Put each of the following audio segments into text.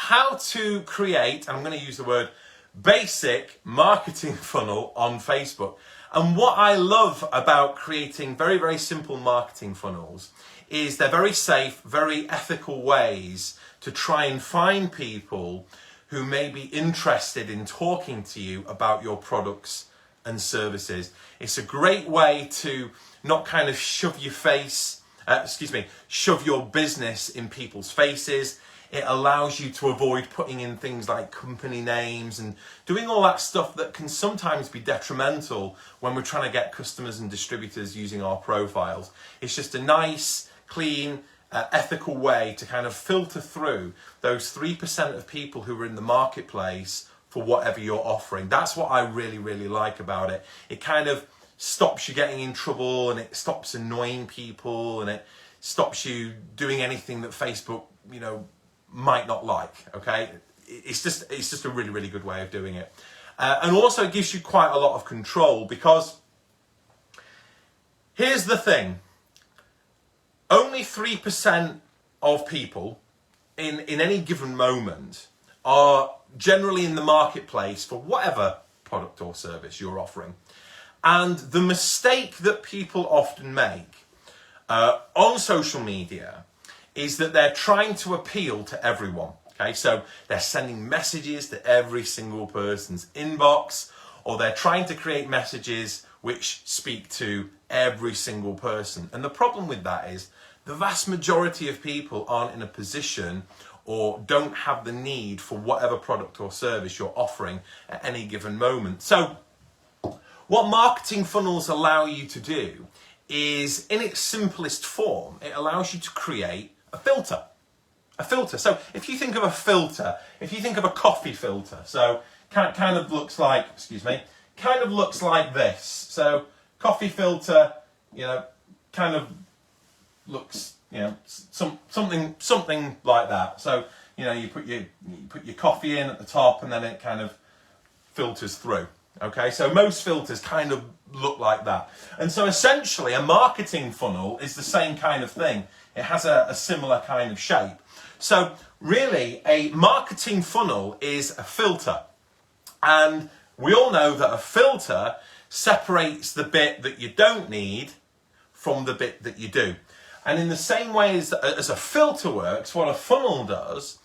how to create, and I'm going to use the word basic marketing funnel on Facebook. And what I love about creating very, very simple marketing funnels is they're very safe, very ethical ways to try and find people who may be interested in talking to you about your products and services. It's a great way to not kind of shove your business in people's faces. It allows you to avoid putting in things like company names and doing all that stuff that can sometimes be detrimental when we're trying to get customers and distributors using our profiles. It's just a nice, clean, ethical way to kind of filter through those 3% of people who are in the marketplace for whatever you're offering. That's what I really, really like about it. It kind of stops you getting in trouble, and it stops annoying people, and it stops you doing anything that Facebook, might not like. Okay, it's just a really, really good way of doing it, and also it gives you quite a lot of control, because here's the thing: only 3% of people in any given moment are generally in the marketplace for whatever product or service you're offering. And the mistake that people often make on social media is that they're trying to appeal to everyone. Okay, so they're sending messages to every single person's inbox, or they're trying to create messages which speak to every single person. And the problem with that is the vast majority of people aren't in a position or don't have the need for whatever product or service you're offering at any given moment. So what marketing funnels allow you to do is, in its simplest form, it allows you to create a filter. A filter. So if you think of a filter, if you think of a coffee filter, so kind of looks like, kind of looks like this. So coffee filter, kind of looks, something like that. So, you put your coffee in at the top, and then it kind of filters through. Okay, so most filters kind of look like that. And so essentially a marketing funnel is the same kind of thing. It has a similar kind of shape. So really, a marketing funnel is a filter. And we all know that a filter separates the bit that you don't need from the bit that you do. And in the same way as a filter works, what a funnel does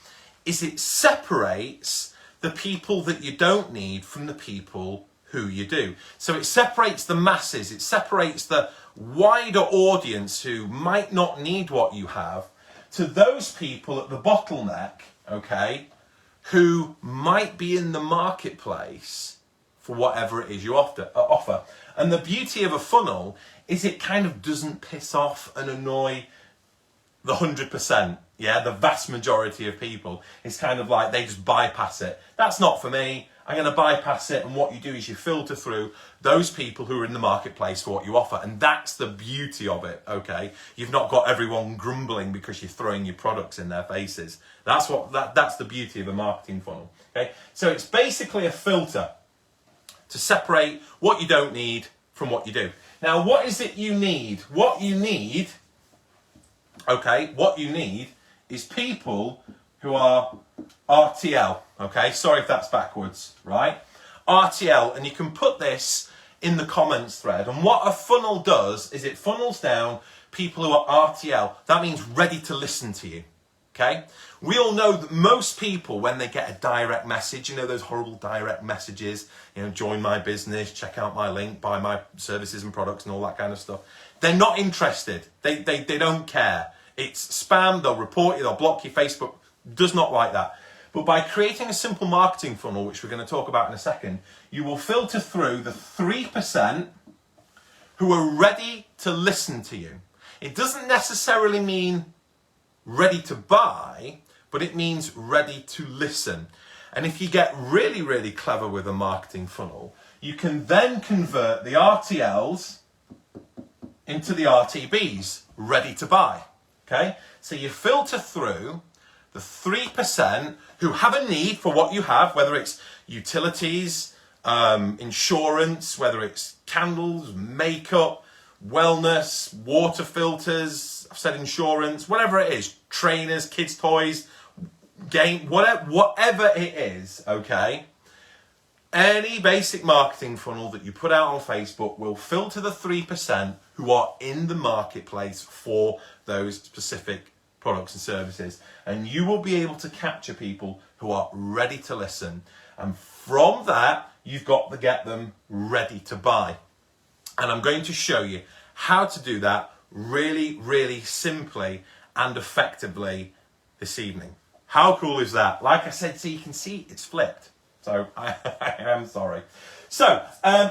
is it separates the people that you don't need from the people who you do. So it separates the masses, it separates the wider audience who might not need what you have, to those people at the bottleneck, okay, who might be in the marketplace for whatever it is you offer. And the beauty of a funnel is it kind of doesn't piss off and annoy the 100%, the vast majority of people. It's kind of like they just bypass it. That's not for me. I'm going to bypass it, and what you do is you filter through those people who are in the marketplace for what you offer, and that's the beauty of it, okay? You've not got everyone grumbling because you're throwing your products in their faces. That's the beauty of a marketing funnel, okay? So it's basically a filter to separate what you don't need from what you do. Now, what is it you need? What you need is people who are RTL, okay? Sorry if that's backwards, right? RTL, and you can put this in the comments thread. And what a funnel does is it funnels down people who are RTL. That means ready to listen to you, okay? We all know that most people, when they get a direct message, those horrible direct messages, join my business, check out my link, buy my services and products and all that kind of stuff, they're not interested. They don't care. It's spam, they'll report you, they'll block you. Facebook does not like that. But by creating a simple marketing funnel, which we're going to talk about in a second, you will filter through the 3% who are ready to listen to you. It doesn't necessarily mean ready to buy, but it means ready to listen. And if you get really, really clever with a marketing funnel, you can then convert the RTLs into the RTBs, ready to buy. Okay? So you filter through the 3% who have a need for what you have, whether it's utilities, insurance, whether it's candles, makeup, wellness, water filters, I've said insurance, whatever it is, trainers, kids' toys, game, whatever it is, okay? Any basic marketing funnel that you put out on Facebook will filter the 3% who are in the marketplace for those specific products and services. And you will be able to capture people who are ready to listen. And from that, you've got to get them ready to buy. And I'm going to show you how to do that really, really simply and effectively this evening. How cool is that? Like I said, so you can see it's flipped. So I am sorry. So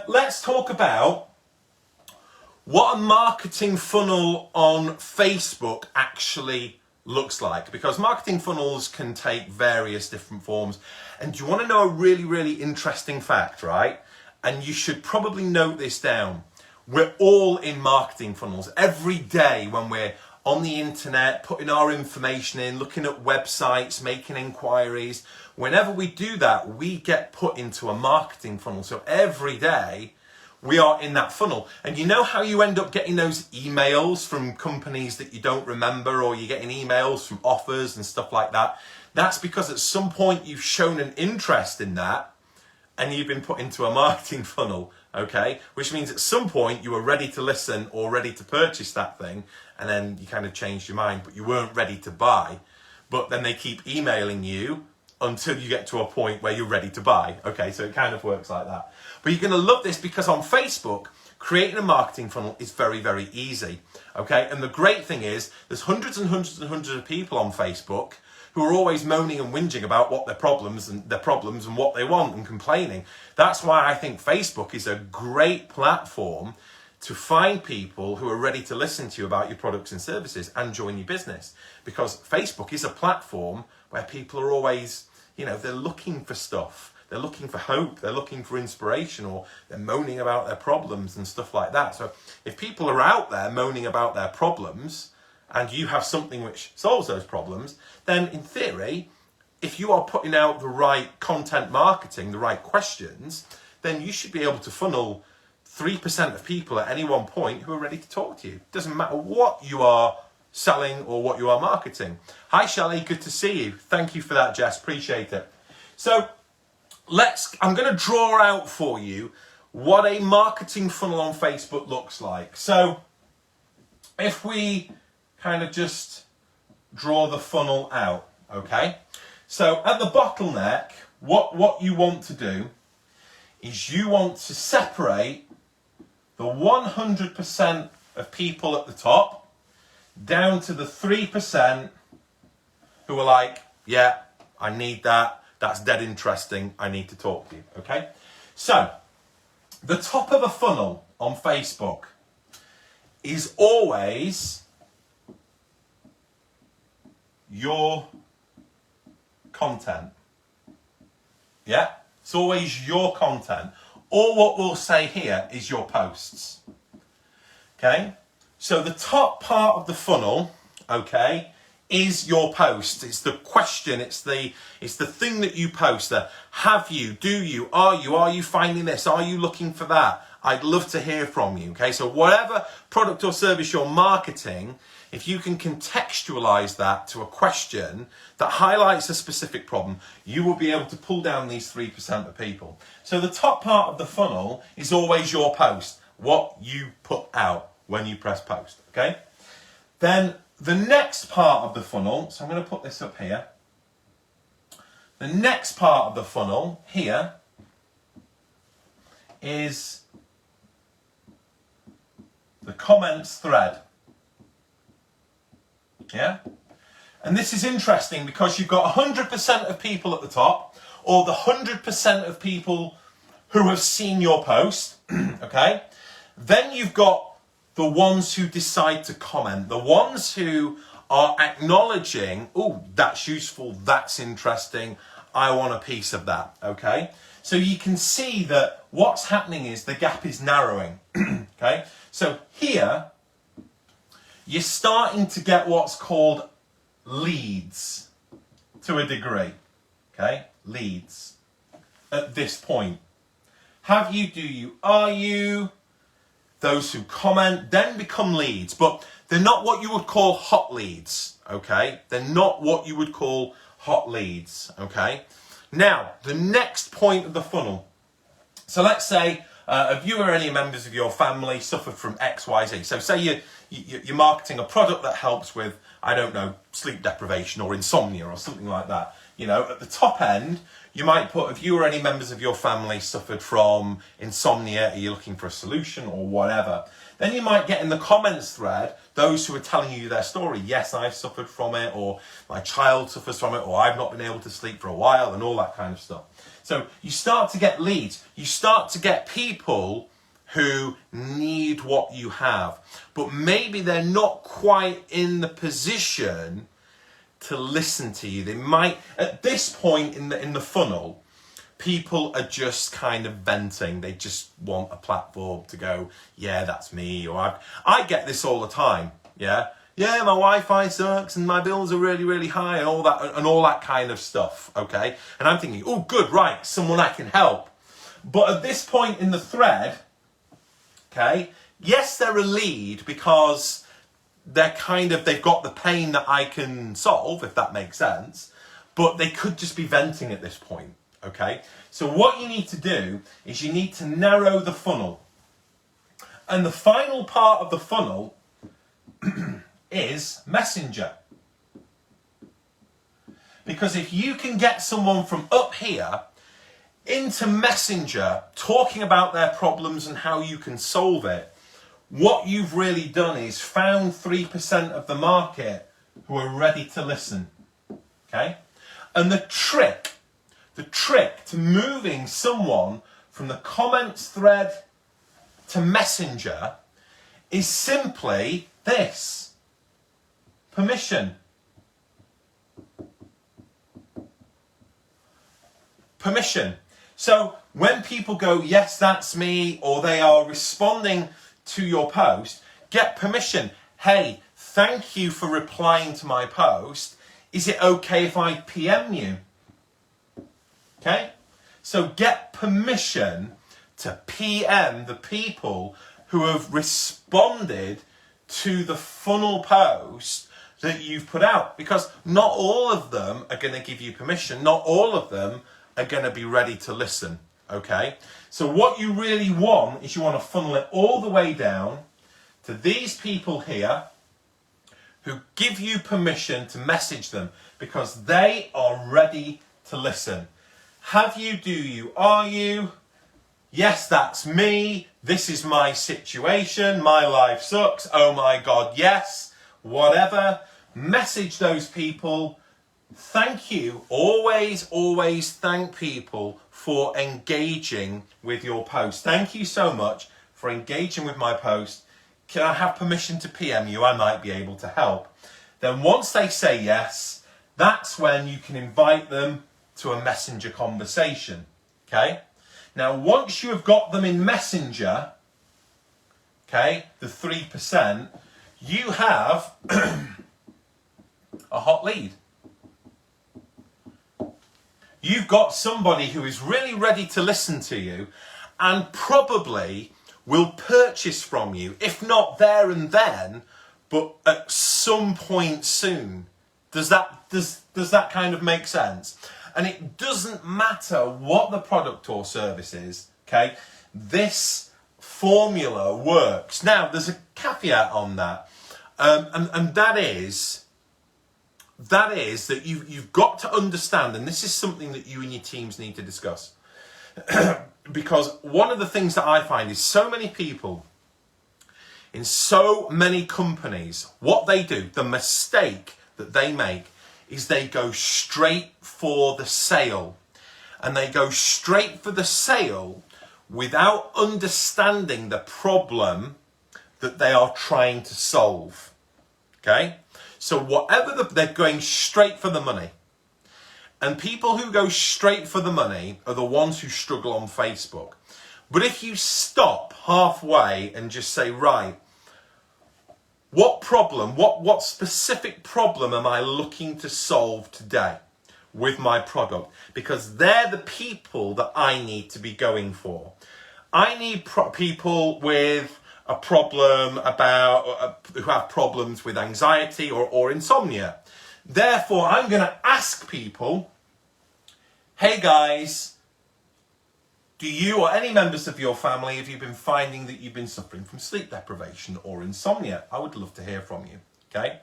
let's talk about what a marketing funnel on Facebook actually looks like, because marketing funnels can take various different forms. And do you want to know a really, really interesting fact, right? And you should probably note this down. We're all in marketing funnels every day when we're on the internet, putting our information in, looking at websites, making inquiries. Whenever we do that, we get put into a marketing funnel. So every day we are in that funnel. And you know how you end up getting those emails from companies that you don't remember, or you're getting emails from offers and stuff like that? That's because at some point you've shown an interest in that and you've been put into a marketing funnel, okay? Which means at some point you were ready to listen or ready to purchase that thing, and then you kind of changed your mind, but you weren't ready to buy. But then they keep emailing you until you get to a point where you're ready to buy. Okay, so it kind of works like that. But you're going to love this, because on Facebook, creating a marketing funnel is very, very easy. Okay, and the great thing is there's hundreds and hundreds and hundreds of people on Facebook who are always moaning and whinging about what their problems and what they want, and complaining. That's why I think Facebook is a great platform to find people who are ready to listen to you about your products and services and join your business. Because Facebook is a platform where people are always, they're looking for stuff. They're looking for hope. They're looking for inspiration, or they're moaning about their problems and stuff like that. So if people are out there moaning about their problems and you have something which solves those problems, then in theory, if you are putting out the right content marketing, the right questions, then you should be able to funnel 3% of people at any one point who are ready to talk to you. Doesn't matter what you are selling or what you are marketing. Hi Shelley, good to see you. Thank you for that, Jess, appreciate it. So I'm going to draw out for you what a marketing funnel on Facebook looks like. So if we kind of just draw the funnel out, okay? So at the bottleneck, what you want to do is you want to separate the 100% of people at the top down to the 3% who are like, yeah, I need that. That's dead interesting. I need to talk to you, okay? So the top of a funnel on Facebook is always your content. Yeah, it's always your content. Or what we'll say here is your posts. Okay, so the top part of the funnel, okay, is your post. It's the question, it's the thing that you post. The have you, do you, are you finding this, are you looking for that? I'd love to hear from you. Okay, so whatever product or service you're marketing, if you can contextualize that to a question that highlights a specific problem, you will be able to pull down these 3% of people. So the top part of the funnel is always your post, what you put out when you press post, okay? Then the next part of the funnel, so I'm going to put this up here. The next part of the funnel here is the comments thread. Yeah? And this is interesting because you've got 100% of people at the top, or the 100% of people who have seen your post, okay? Then you've got the ones who decide to comment, the ones who are acknowledging, oh, that's useful, that's interesting, I want a piece of that, okay? So you can see that what's happening is the gap is narrowing, okay? So here, you're starting to get what's called leads to a degree, okay? Leads at this point. Have you, do you, are you? Those who comment then become leads, but they're not what you would call hot leads, okay? They're not what you would call hot leads, okay? Now, the next point of the funnel. So let's say if you or any members of your family suffered from XYZ. So say you're marketing a product that helps with, I don't know, sleep deprivation or insomnia or something like that. You know, at the top end, you might put, if you or any members of your family suffered from insomnia, are you looking for a solution or whatever? Then you might get in the comments thread those who are telling you their story. Yes, I've suffered from it, or my child suffers from it, or I've not been able to sleep for a while, and all that kind of stuff. So you start to get leads. You start to get people who need what you have, but maybe they're not quite in the position to listen to you. They might, at this point in the funnel, people are just kind of venting. They just want a platform to go, yeah, that's me. Or I get this all the time. Yeah, my Wi-Fi sucks and my bills are really, really high and all that kind of stuff. Okay, and I'm thinking, oh, good, right, someone I can help. But at this point in the thread, okay, yes, they're a lead because they've got the pain that I can solve, if that makes sense. But they could just be venting at this point. Okay, so what you need to do is you need to narrow the funnel. And the final part of the funnel is Messenger. Because if you can get someone from up here into Messenger talking about their problems and how you can solve it, what you've really done is found 3% of the market who are ready to listen. Okay? And the trick to moving someone from the comments thread to Messenger is simply this: permission. Permission. So when people go, yes, that's me, or they are responding to your post, get permission. Hey, thank you for replying to my post. Is it okay if I PM you? Okay? So get permission to PM the people who have responded to the funnel post that you've put out. Because not all of them are going to give you permission. Not all of them are going to be ready to listen. Okay? So what you really want is you want to funnel it all the way down to these people here who give you permission to message them because they are ready to listen. Have you, do you, are you? Yes, that's me. This is my situation. My life sucks. Oh my God, yes. Whatever. Message those people. Thank you. Always, always thank people for engaging with your post. Thank you so much for engaging with my post. Can I have permission to PM you? I might be able to help. Then once they say yes, that's when you can invite them to a Messenger conversation. Okay? Now, once you have got them in Messenger, okay, the 3%, you have a hot lead. You've got somebody who is really ready to listen to you and probably will purchase from you, if not there and then, but at some point soon. Does that kind of make sense? And it doesn't matter what the product or service is, okay? This formula works. Now, there's a caveat on that, and that is that you've got to understand, and this is something that you and your teams need to discuss, because one of the things that I find is so many people in so many companies, what they do, the mistake that they make is they go straight for the sale. And they go straight for the sale without understanding the problem that they are trying to solve. Okay? So whatever they're going straight for the money. And people who go straight for the money are the ones who struggle on Facebook. But if you stop halfway and just say, right, what problem, what specific problem am I looking to solve today with my product? Because they're the people that I need to be going for. I need people with a problem who have problems with anxiety or insomnia. Therefore, I'm going to ask people, hey guys, do you or any members of your family, have you been finding that you've been suffering from sleep deprivation or insomnia? I would love to hear from you, okay?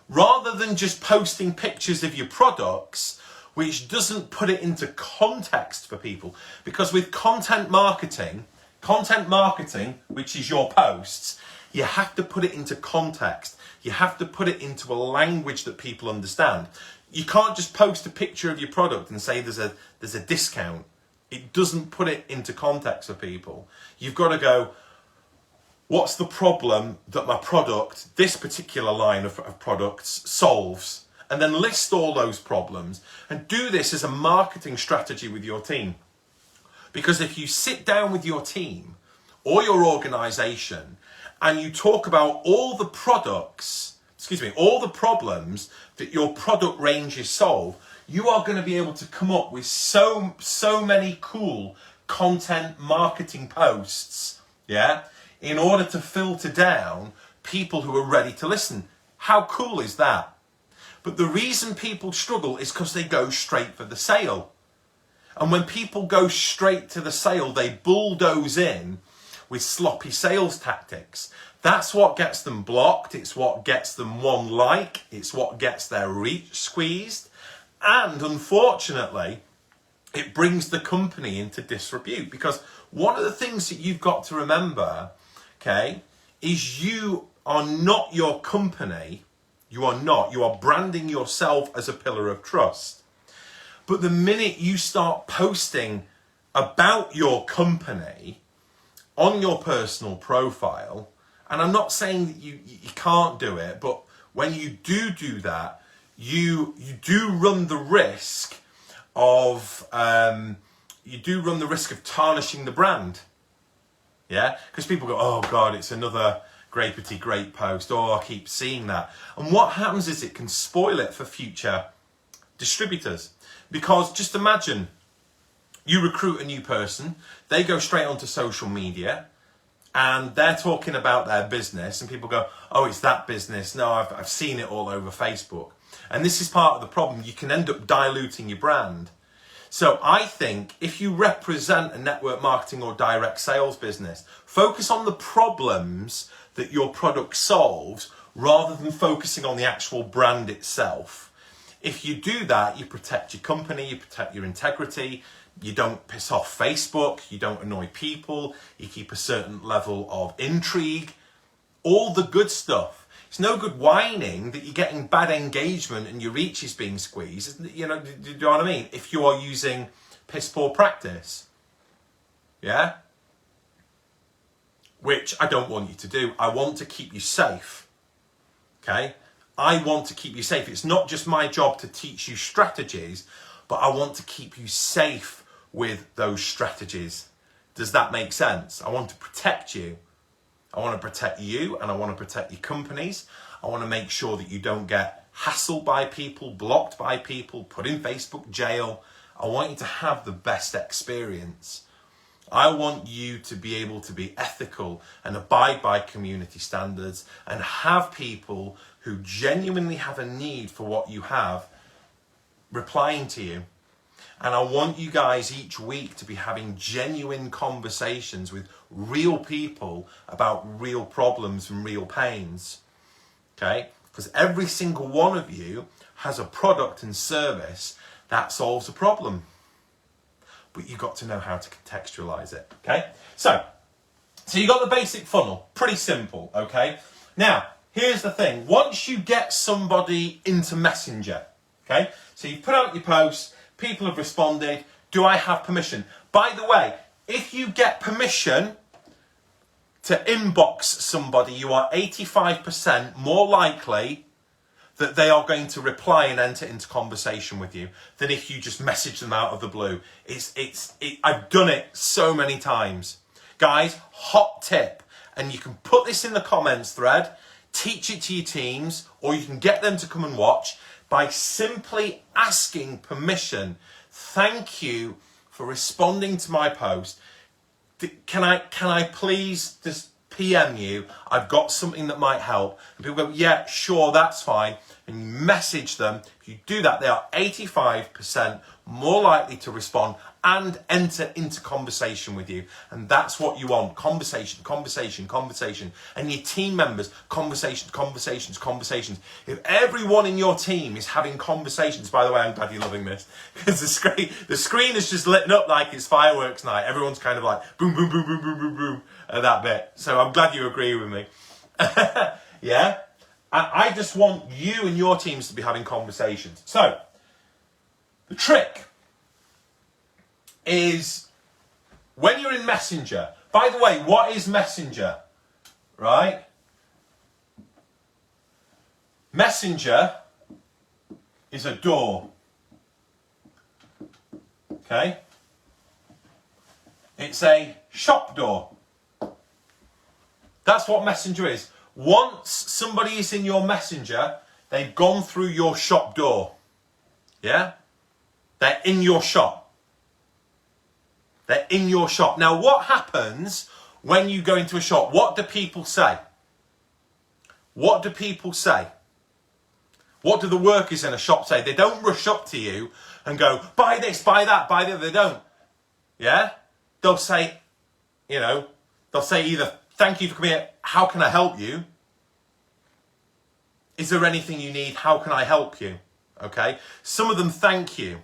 Rather than just posting pictures of your products, which doesn't put it into context for people. Because with content marketing, which is your posts, you have to put it into context. You have to put it into a language that people understand. You can't just post a picture of your product and say there's a discount. It doesn't put it into context for people. You've got to go, what's the problem that my product, this particular line of products, solves? And then list all those problems and do this as a marketing strategy with your team. Because if you sit down with your team or your organization and you talk about all the problems that your product ranges solve, you are going to be able to come up with so many cool content marketing posts, yeah, in order to filter down people who are ready to listen. How cool is that? But the reason people struggle is because they go straight for the sale. And when people go straight to the sale, they bulldoze in with sloppy sales tactics. That's what gets them blocked. It's what gets them one like. It's what gets their reach squeezed. And unfortunately, it brings the company into disrepute. Because one of the things that you've got to remember, okay, is you are not your company. You are not. You are branding yourself as a pillar of trust. But the minute you start posting about your company on your personal profile, and I'm not saying that you can't do it, but when you do that, you do run the risk of tarnishing the brand. Yeah, because people go, oh God, it's another great post. Oh, I keep seeing that. And what happens is it can spoil it for future distributors. Because just imagine you recruit a new person, they go straight onto social media and they're talking about their business and people go, oh, it's that business. No, I've seen it all over Facebook. And this is part of the problem. You can end up diluting your brand. So I think if you represent a network marketing or direct sales business, focus on the problems that your product solves rather than focusing on the actual brand itself. If you do that, you protect your company, you protect your integrity, you don't piss off Facebook, you don't annoy people, you keep a certain level of intrigue, all the good stuff. It's no good whining that you're getting bad engagement and your reach is being squeezed. You know, do you know what I mean? If you are using piss poor practice. Yeah? Which I don't want you to do. I want to keep you safe. Okay? I want to keep you safe. It's not just my job to teach you strategies, but I want to keep you safe with those strategies. Does that make sense? I want to protect you. I want to protect you and I want to protect your companies. I want to make sure that you don't get hassled by people, blocked by people, put in Facebook jail. I want you to have the best experience. I want you to be able to be ethical and abide by community standards and have people who genuinely have a need for what you have replying to you. And I want you guys each week to be having genuine conversations with real people about real problems and real pains. Okay? Because every single one of you has a product and service that solves a problem. But you've got to know how to contextualize it. Okay? So you got the basic funnel. Pretty simple. Okay? Now, here's the thing. Once you get somebody into Messenger, okay? So you put out your post, people have responded. Do I have permission? By the way, if you get permission to inbox somebody, you are 85% more likely that they are going to reply and enter into conversation with you than if you just message them out of the blue. I've done it so many times. Guys, hot tip, and you can put this in the comments thread, teach it to your teams, or you can get them to come and watch by simply asking permission. Thank you for responding to my post. Can I please just PM you? I've got something that might help. And people go, yeah, sure, that's fine. and you message them, if you do that, they are 85% more likely to respond and enter into conversation with you. And that's what you want. Conversation, conversation, conversation. And your team members, conversation, conversations, conversations. If everyone in your team is having conversations, by the way, I'm glad you're loving this, because the screen is just lit up like it's fireworks night. Everyone's kind of like boom, boom, boom, boom, boom, boom, boom at that bit. So I'm glad you agree with me. Yeah? I just want you and your teams to be having conversations. So, the trick is when you're in Messenger. By the way, what is Messenger? Right? Messenger is a door. Okay? It's a shop door. That's what Messenger is. Once somebody is in your Messenger, they've gone through your shop door. Yeah? They're in your shop. They're in your shop. Now, what happens when you go into a shop? What do people say? What do people say? What do the workers in a shop say? They don't rush up to you and go, buy this, buy that, buy that. They don't. Yeah? They'll say, they'll say either, thank you for coming here, how can I help you? Is there anything you need? How can I help you? Okay? Some of them thank you.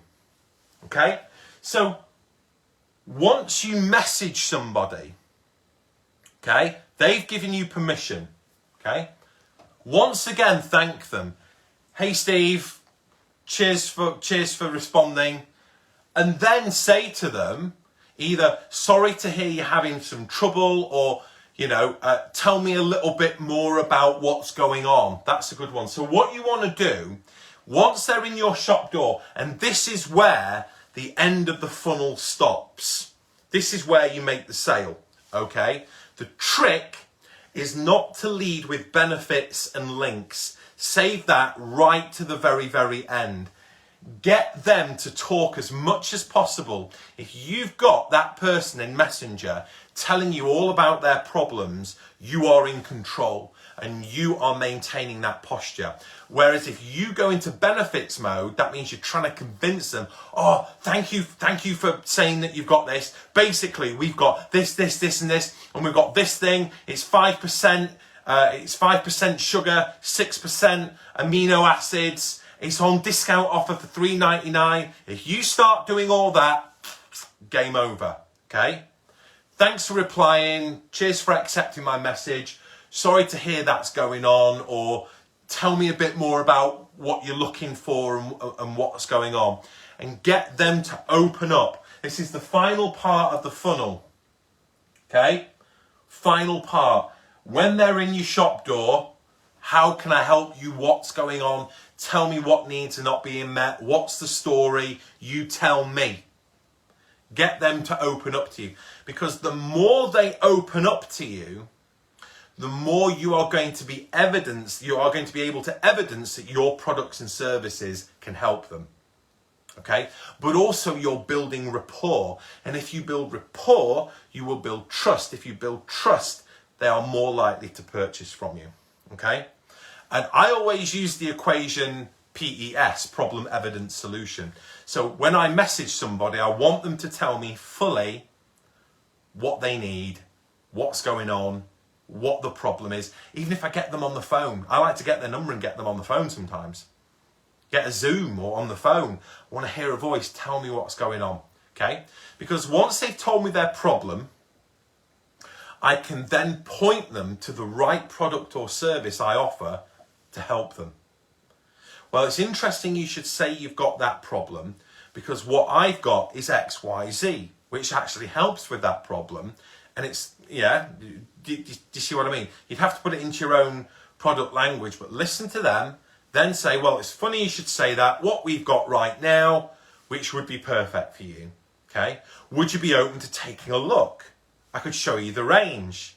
Okay? So, once you message somebody, okay, they've given you permission, okay? Once again, thank them. Hey, Steve, cheers for responding. And then say to them, either, sorry to hear you're having some trouble, or, tell me a little bit more about what's going on. That's a good one. So what you want to do, once they're in your shop door, and this is where the end of the funnel stops. This is where you make the sale, okay? The trick is not to lead with benefits and links. Save that right to the very, very end. Get them to talk as much as possible. If you've got that person in Messenger telling you all about their problems, you are in control and you are maintaining that posture. Whereas if you go into benefits mode, that means you're trying to convince them, oh, thank you for saying that you've got this. Basically, we've got this, and this, and we've got this thing. It's 5%, it's 5% sugar, 6% amino acids. It's on discount offer for $3.99. If you start doing all that, game over, okay? Thanks for replying. Cheers for accepting my message. Sorry to hear that's going on, or tell me a bit more about what you're looking for and what's going on. And get them to open up. This is the final part of the funnel, okay? Final part. When they're in your shop door, how can I help you? What's going on? Tell me what needs are not being met. What's the story? You tell me. Get them to open up to you. Because the more they open up to you, the more you are going to be able to evidence that your products and services can help them. Okay? But also you're building rapport. And if you build rapport, you will build trust. If you build trust, they are more likely to purchase from you. Okay? And I always use the equation PES, problem, evidence, solution. So when I message somebody, I want them to tell me fully what they need, what's going on, what the problem is. Even if I get them on the phone, I like to get their number and get them on the phone sometimes. Get a Zoom or on the phone. I want to hear a voice, tell me what's going on. Okay? Because once they've told me their problem, I can then point them to the right product or service I offer to help them. Well, it's interesting you should say you've got that problem, because what I've got is XYZ, which actually helps with that problem. And it's, do you see what I mean? You'd have to put it into your own product language, but listen to them, then say, well, it's funny you should say that. What we've got right now, which would be perfect for you, okay? Would you be open to taking a look? I could show you the range.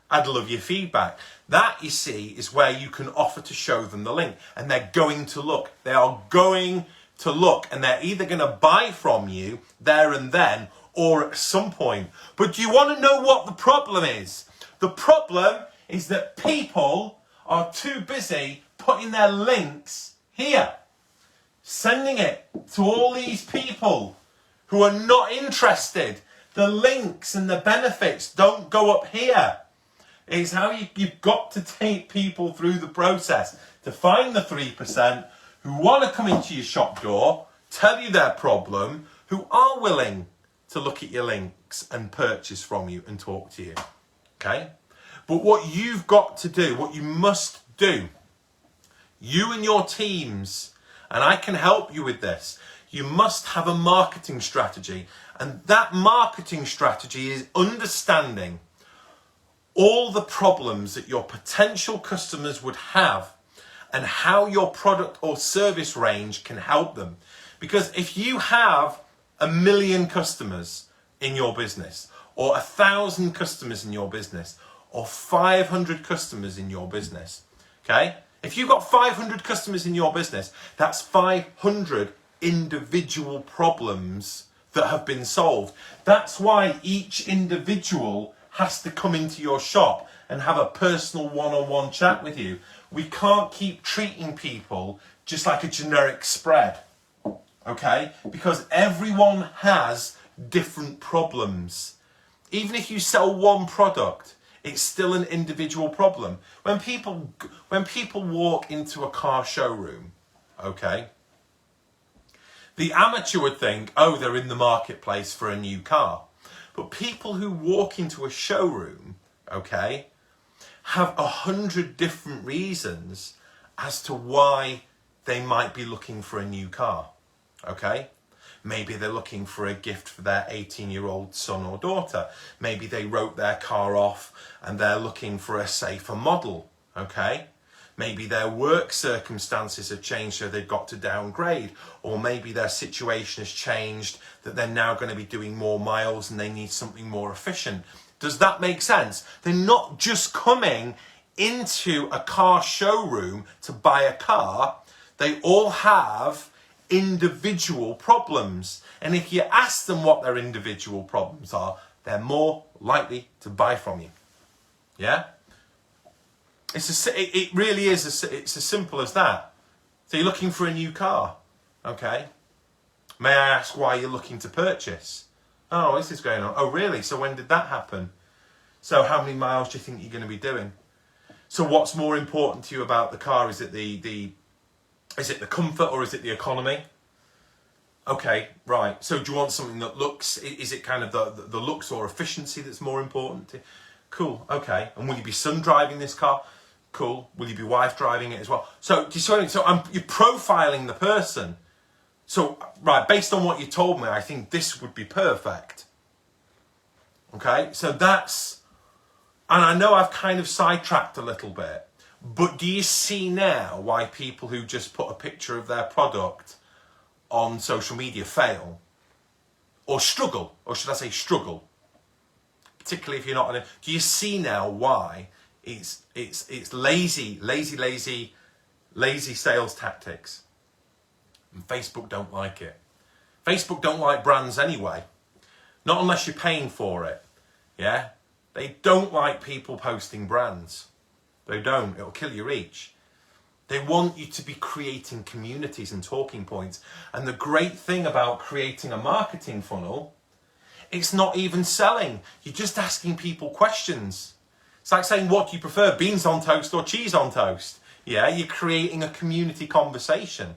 I'd love your feedback. That, you see, is where you can offer to show them the link. And they're going to look. They are going to look. And they're either going to buy from you there and then, or at some point. But do you want to know what the problem is? The problem is that people are too busy putting their links here, sending it to all these people who are not interested. The links and the benefits don't go up here. It's how you've got to take people through the process to find the 3% who want to come into your shop door, tell you their problem, who are willing to look at your links and purchase from you and talk to you. Okay? But what you've got to do, what you must do, you and your teams, and I can help you with this, you must have a marketing strategy. And that marketing strategy is understanding all the problems that your potential customers would have and how your product or service range can help them. Because if you have 1 million customers in your business, or 1,000 customers in your business, or 500 customers in your business, okay? If you've got 500 customers in your business, that's 500 individual problems that have been solved. That's why each individual has to come into your shop and have a personal one-on-one chat with you. We can't keep treating people just like a generic spread, okay? Because everyone has different problems. Even if you sell one product, it's still an individual problem. When people walk into a car showroom, okay, the amateur would think, oh, they're in the marketplace for a new car. But people who walk into a showroom, okay, have 100 different reasons as to why they might be looking for a new car, okay? Maybe they're looking for a gift for their 18-year-old son or daughter. Maybe they wrote their car off and they're looking for a safer model, okay? Maybe their work circumstances have changed so they've got to downgrade. Or maybe their situation has changed that they're now going to be doing more miles and they need something more efficient. Does that make sense? They're not just coming into a car showroom to buy a car. They all have individual problems. And if you ask them what their individual problems are, they're more likely to buy from you. Yeah? It really is, it's as simple as that. So you're looking for a new car, okay? May I ask why you're looking to purchase? Oh, this is going on. Oh, really? So when did that happen? So how many miles do you think you're going to be doing? So what's more important to you about the car? Is it the comfort or is it the economy? Okay, right. So do you want something that looks, is it kind of the looks or efficiency that's more important to you? Cool, okay. And will you be son driving this car? Cool. Will you be wife driving it as well? So, do you see what I mean? So you're profiling the person. So, right, based on what you told me, I think this would be perfect. Okay, so that's, and I know I've kind of sidetracked a little bit, but do you see now why people who just put a picture of their product on social media fail? Or struggle, or should I say struggle? Particularly if you're not on it. Do you see now why it's lazy sales tactics? And Facebook don't like it. Facebook don't like brands anyway. Not unless you're paying for it. Yeah? They don't like people posting brands. They don't. It'll kill your reach. They want you to be creating communities and talking points. And the great thing about creating a marketing funnel, it's not even selling. You're just asking people questions. It's like saying, what do you prefer, beans on toast or cheese on toast? Yeah, you're creating a community conversation.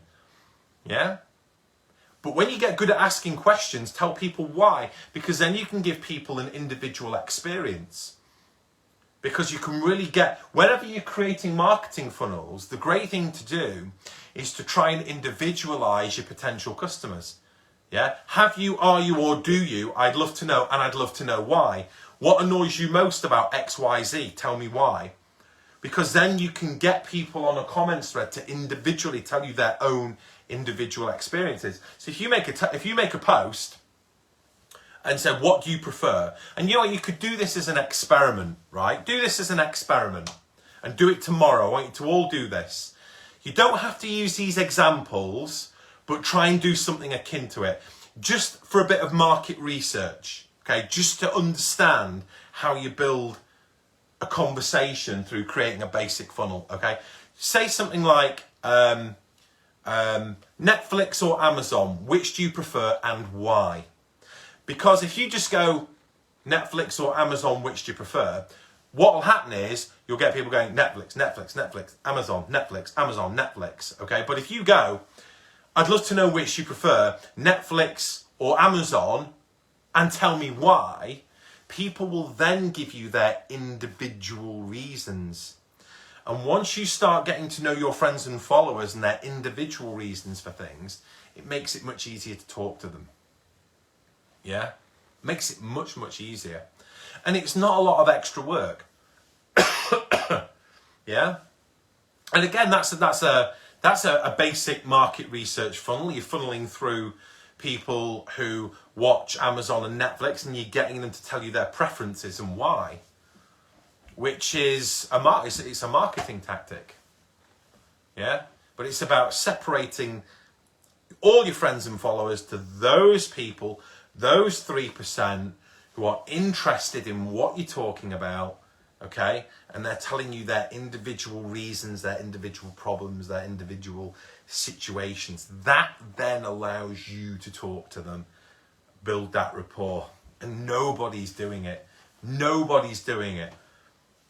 Yeah? But when you get good at asking questions, tell people why. Because then you can give people an individual experience. Because you can really get, whenever you're creating marketing funnels, the great thing to do is to try and individualize your potential customers. Yeah? Have you, are you, or do you? I'd love to know, and I'd love to know why. What annoys you most about XYZ? Tell me why. Because then you can get people on a comments thread to individually tell you their own individual experiences. So if you make a post and say, what do you prefer? And you know, you could do this as an experiment, right? Do this as an experiment and do it tomorrow. I want you to all do this. You don't have to use these examples, but try and do something akin to it. Just for a bit of market research, okay? Just to understand how you build a conversation through creating a basic funnel, okay? say something like Netflix or Amazon, which do you prefer and why? Because if you just go Netflix or Amazon, which do you prefer, what will happen is you'll get people going Netflix, Netflix, Netflix, Amazon, Netflix, Amazon, Netflix, okay? But if you go, I'd love to know which you prefer, Netflix or Amazon, and tell me why, people will then give you their individual reasons. And once you start getting to know your friends and followers and their individual reasons for things, it makes it much easier to talk to them. Yeah? Makes it much, much easier. And it's not a lot of extra work. Yeah? And again, that's a basic market research funnel. You're funneling through people who watch Amazon and Netflix, and you're getting them to tell you their preferences and why. Which is it's a marketing tactic. Yeah? But it's about separating all your friends and followers to those people, those 3% who are interested in what you're talking about, okay? And they're telling you their individual reasons, their individual problems, their individual situations. That then allows you to talk to them, build that rapport. And nobody's doing it. Nobody's doing it.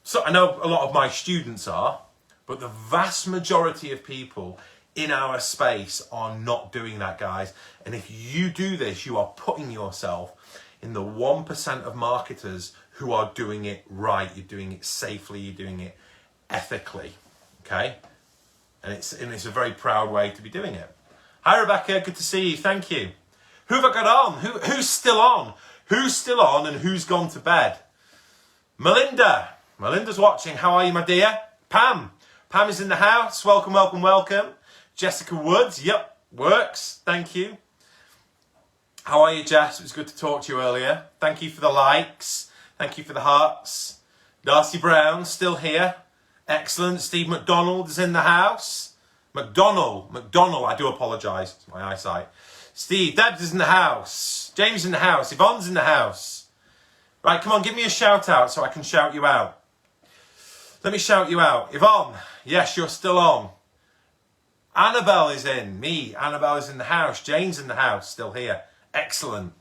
So I know a lot of my students are, but the vast majority of people in our space are not doing that, guys. And if you do this, you are putting yourself in the 1% of marketers who are doing it right. You're doing it safely, you're doing it ethically, okay? And it's a very proud way to be doing it. Hi, Rebecca, good to see you, thank you. Who have I got on? Who's still on? Who's still on and who's gone to bed? Melinda's watching. How are you, my dear? Pam is in the house. Welcome, welcome, welcome. Jessica Woods. Yep, works. Thank you. How are you, Jess? It was good to talk to you earlier. Thank you for the likes. Thank you for the hearts. Darcy Brown, still here. Excellent. Steve McDonald is in the house. McDonald, I do apologise. It's my eyesight. Steve, Debs is in the house. James in the house. Yvonne's in the house. Right, come on, give me a shout out so I can shout you out. Let me shout you out. Yvonne, yes, you're still on. Annabelle is in. Annabelle is in the house. Jane's in the house, still here. Excellent.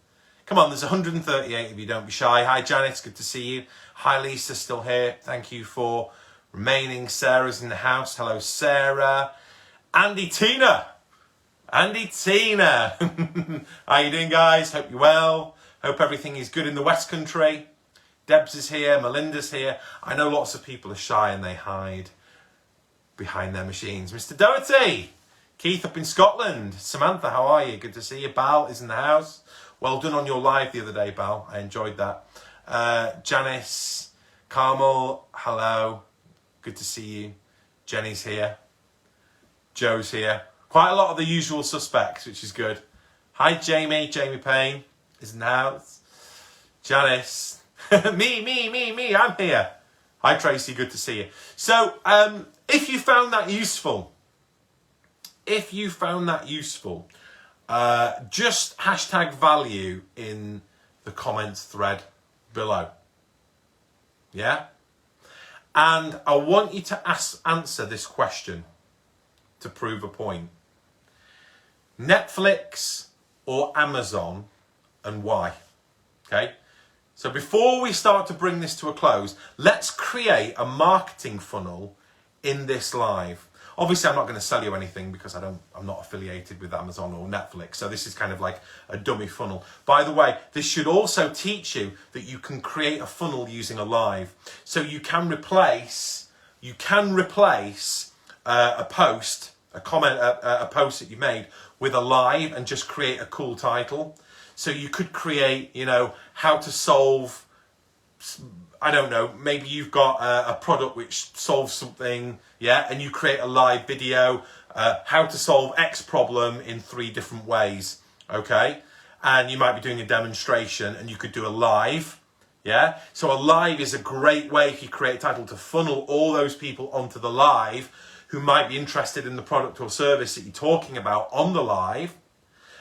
Come on, there's 138 of you, don't be shy. Hi, Janet, it's good to see you. Hi, Lisa, still here. Thank you for remaining. Sarah's in the house. Hello, Sarah. Andy Tina. How you doing, guys? Hope you're well. Hope everything is good in the West Country. Debs is here, Melinda's here. I know lots of people are shy and they hide behind their machines. Mr. Doherty, Keith up in Scotland. Samantha, how are you? Good to see you. Bal is in the house. Well done on your live the other day, Bal. I enjoyed that. Janice, Carmel, hello. Good to see you. Jenny's here. Joe's here. Quite a lot of the usual suspects, which is good. Hi, Jamie. Jamie Payne is in the house. Janice. me, I'm here. Hi, Tracy, good to see you. So, if you found that useful, just hashtag value in the comments thread below. Yeah? And I want you to answer this question to prove a point. Netflix or Amazon, and why? Okay? So before we start to bring this to a close, let's create a marketing funnel in this live. Obviously, I'm not going to sell you anything because I'm not affiliated with Amazon or Netflix. So this is kind of like a dummy funnel. By the way, this should also teach you that you can create a funnel using a live. So you can replace a post, a comment, a post that you made with a live and just create a cool title. So you could create, how to solve, I don't know, maybe you've got a product which solves something, yeah, and you create a live video, how to solve X problem in 3 different ways, okay? And you might be doing a demonstration and you could do a live, yeah? So a live is a great way, if you create a title, to funnel all those people onto the live who might be interested in the product or service that you're talking about on the live.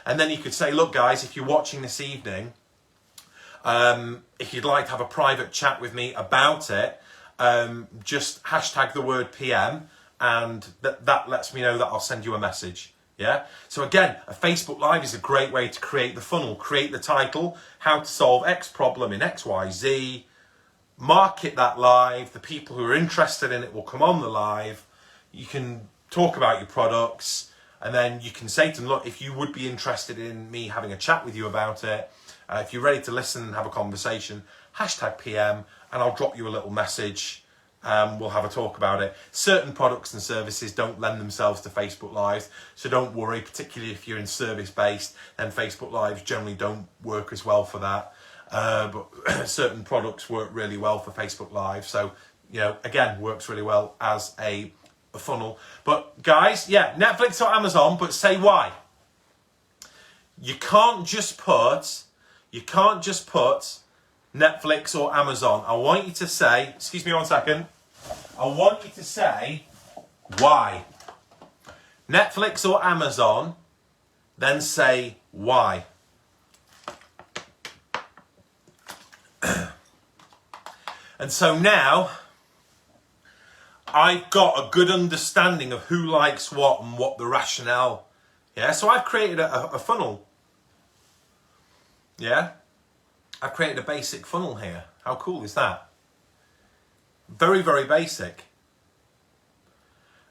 And then you could say, look, guys, if you're watching this evening, if you'd like to have a private chat with me about it, just hashtag the word PM and that lets me know that I'll send you a message. Yeah. So again, a Facebook Live is a great way to create the funnel, create the title, how to solve X problem in XYZ, market that live. The people who are interested in it will come on the live. You can talk about your products, and then you can say to them, look, if you would be interested in me having a chat with you about it, if you're ready to listen and have a conversation, hashtag PM, and I'll drop you a little message. We'll have a talk about it. Certain products and services don't lend themselves to Facebook Lives, so don't worry, particularly if you're in service-based, then Facebook Lives generally don't work as well for that. But certain products work really well for Facebook Live, so, you know, again, works really well as a funnel. But guys, yeah, Netflix or Amazon, but say why. You can't just put Netflix or Amazon. I want you to say, excuse me 1 second. I want you to say why. Netflix or Amazon, then say why. And so now I've got a good understanding of who likes what and what the rationale. Yeah, so I've created a funnel. Yeah, I've created a basic funnel here. How cool is that? Very, very basic.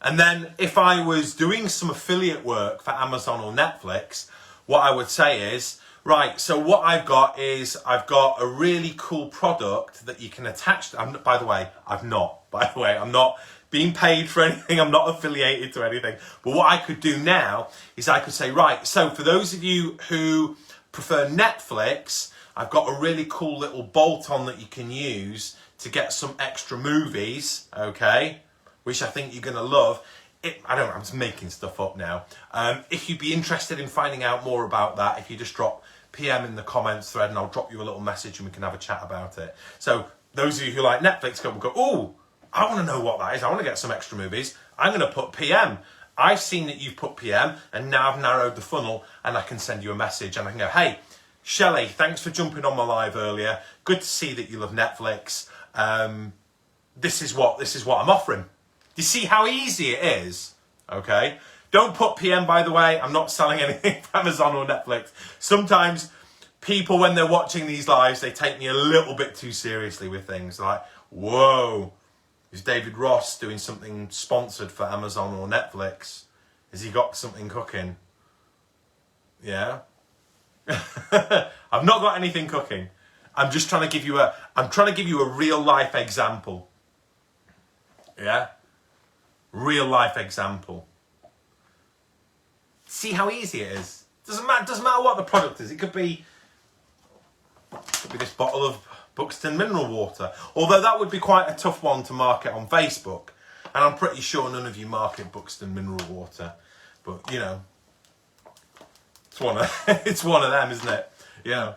And then if I was doing some affiliate work for Amazon or Netflix, what I would say is, right, so what I've got is I've got a really cool product that you can attach to, by the way, I'm not being paid for anything, I'm not affiliated to anything. But what I could do now is I could say, right, so for those of you who prefer Netflix, I've got a really cool little bolt-on that you can use to get some extra movies, okay, which I think you're going to love. I'm just making stuff up now. If you'd be interested in finding out more about that, if you just drop PM in the comments thread and I'll drop you a little message and we can have a chat about it. So those of you who like Netflix will go, oh, I want to know what that is. I want to get some extra movies. I'm going to put PM. I've seen that you've put PM and now I've narrowed the funnel and I can send you a message and I can go, hey, Shelley, thanks for jumping on my live earlier. Good to see that you love Netflix. This is what I'm offering. You see how easy it is? Okay. Don't put PM, by the way. I'm not selling anything for Amazon or Netflix. Sometimes people, when they're watching these lives, they take me a little bit too seriously with things. Like, whoa, is David Ross doing something sponsored for Amazon or Netflix? Has he got something cooking? Yeah. I've not got anything cooking. I'm just trying to give you a real life example. Yeah? Real life example. See how easy it is. Doesn't matter what the product is. It could be this bottle of Buxton mineral water. Although that would be quite a tough one to market on Facebook. And I'm pretty sure none of you market Buxton mineral water. But, you know, it's one of them, isn't it? Yeah.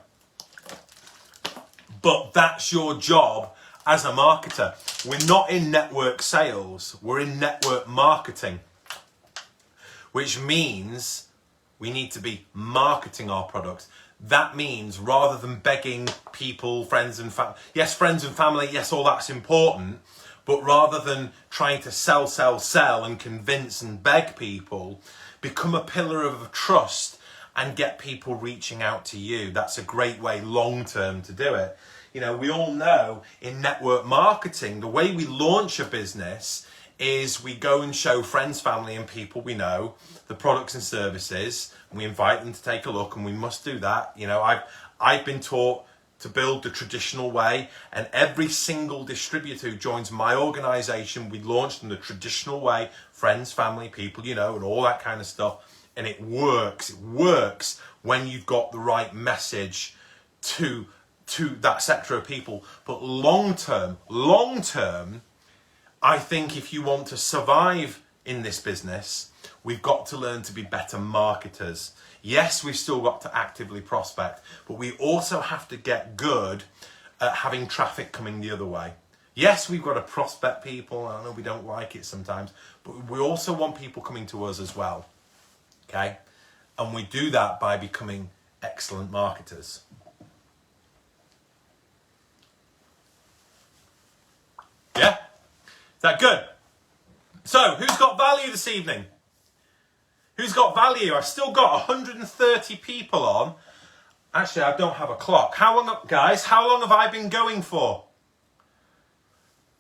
But that's your job as a marketer. We're not in network sales. We're in network marketing. Which means we need to be marketing our products. That means rather than begging people, friends and family, yes, friends and family, yes, all that's important. But rather than trying to sell and convince and beg people, become a pillar of trust and get people reaching out to you. That's a great way long term to do it. You know, we all know in network marketing, the way we launch a business is we go and show friends, family and people we know the products and services, and we invite them to take a look, and we must do that. You know, I've been taught to build the traditional way, and every single distributor who joins my organization, we launch them the traditional way, friends, family, people, you know, and all that kind of stuff. And it works. It works when you've got the right message to that sector of people. But long term, I think if you want to survive in this business, we've got to learn to be better marketers. Yes, we've still got to actively prospect, but we also have to get good at having traffic coming the other way. Yes, we've got to prospect people. I know we don't like it sometimes, but we also want people coming to us as well. Okay? And we do that by becoming excellent marketers. Yeah? Is that good? So, who's got value this evening? Who's got value? I've still got 130 people on. Actually, I don't have a clock. How long, guys, how long have I been going for?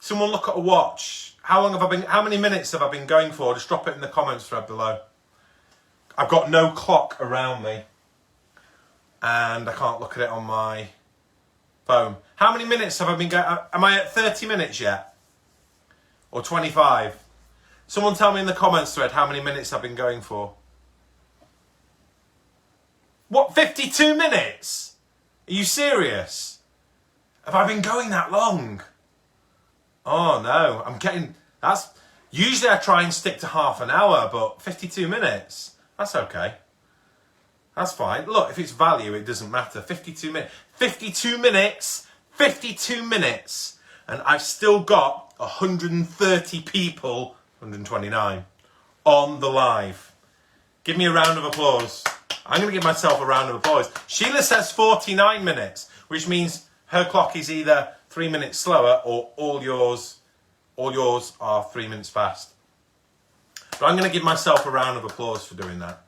Someone look at a watch. How many minutes have I been going for? Just drop it in the comments thread below. I've got no clock around me. And I can't look at it on my phone. How many minutes have I been going? Am I at 30 minutes yet? Or 25? Someone tell me in the comments thread how many minutes I've been going for. What, 52 minutes? Are you serious? Have I been going that long? Oh no, usually I try and stick to half an hour, but 52 minutes, that's okay. That's fine. Look, if it's value, it doesn't matter. 52 minutes, 52 minutes, 52 minutes. And I've still got 130 people, 129, on the live. Give me a round of applause. I'm going to give myself a round of applause. Sheila says 49 minutes, which means her clock is either 3 minutes slower or all yours are 3 minutes fast. But I'm going to give myself a round of applause for doing that.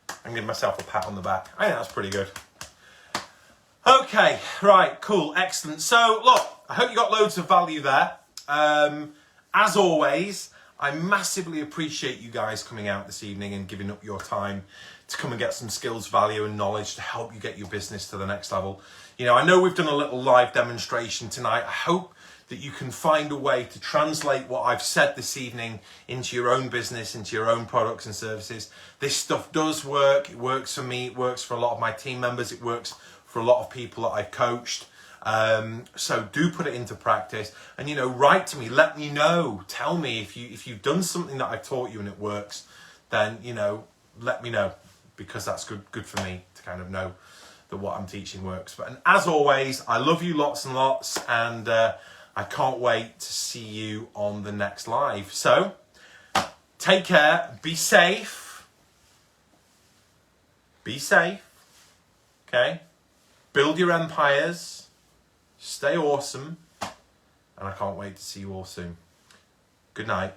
I'm going to give myself a pat on the back. I think that's pretty good. Okay, right, cool, excellent. So, look, I hope you got loads of value there. As always, I massively appreciate you guys coming out this evening and giving up your time to come and get some skills, value and knowledge to help you get your business to the next level. You know, I know we've done a little live demonstration tonight. I hope that you can find a way to translate what I've said this evening into your own business, into your own products and services. This stuff does work. It works for me. It works for a lot of my team members. It works for a lot of people that I've coached. So do put it into practice, and you know, write to me, let me know, tell me if you've done something that I've taught you and it works, then you know, let me know, because that's good for me to kind of know that what I'm teaching works. But and as always, I love you lots and lots, and I can't wait to see you on the next live. So take care, be safe, okay, build your empires, stay awesome, and I can't wait to see you all soon. Good night.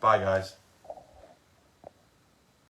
Bye, guys.